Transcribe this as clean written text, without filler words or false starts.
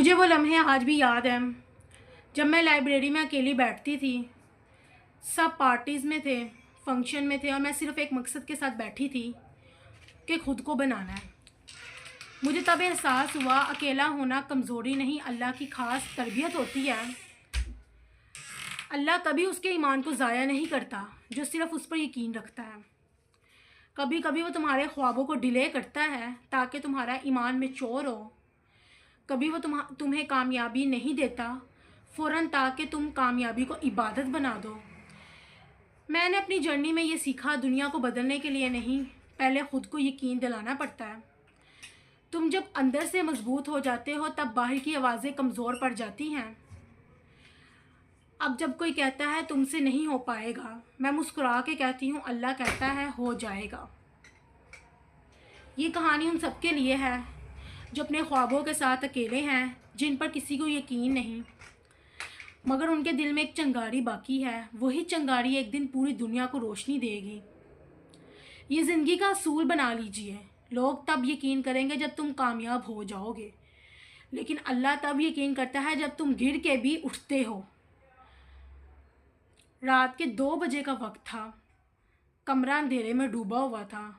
مجھے وہ لمحے آج بھی یاد ہیں جب میں لائبریری میں اکیلی بیٹھتی تھی. سب پارٹیز میں تھے, فنکشن میں تھے, اور میں صرف ایک مقصد کے ساتھ بیٹھی تھی کہ خود کو بنانا ہے. مجھے تب احساس ہوا اکیلا ہونا کمزوری نہیں, اللہ کی خاص تربیت ہوتی ہے. اللہ کبھی اس کے ایمان کو ضائع نہیں کرتا جو صرف اس پر یقین رکھتا ہے. کبھی کبھی وہ تمہارے خوابوں کو ڈیلے کرتا ہے تاکہ تمہارا ایمان میچور ہو. کبھی وہ تمہیں کامیابی نہیں دیتا فوراً تاکہ تم کامیابی کو عبادت بنا دو. میں نے اپنی جرنی میں یہ سیکھا, دنیا کو بدلنے کے لیے نہیں, پہلے خود کو یقین دلانا پڑتا ہے. تم جب اندر سے مضبوط ہو جاتے ہو تب باہر کی آوازیں کمزور پڑ جاتی ہیں. اب جب کوئی کہتا ہے تم سے نہیں ہو پائے گا, میں مسکرا کے کہتی ہوں اللہ کہتا ہے ہو جائے گا. یہ کہانی ان سب کے لیے ہے جو اپنے خوابوں کے ساتھ اکیلے ہیں, جن پر کسی کو یقین نہیں, مگر ان کے دل میں ایک چنگاری باقی ہے. وہی چنگاری ایک دن پوری دنیا کو روشنی دے گی. یہ زندگی کا اصول بنا لیجئے, لوگ تب یقین کریں گے جب تم کامیاب ہو جاؤ گے, لیکن اللہ تب یقین کرتا ہے جب تم گر کے بھی اٹھتے ہو. رات کے 2 بجے کا وقت تھا, کمرہ اندھیرے میں ڈوبا ہوا تھا.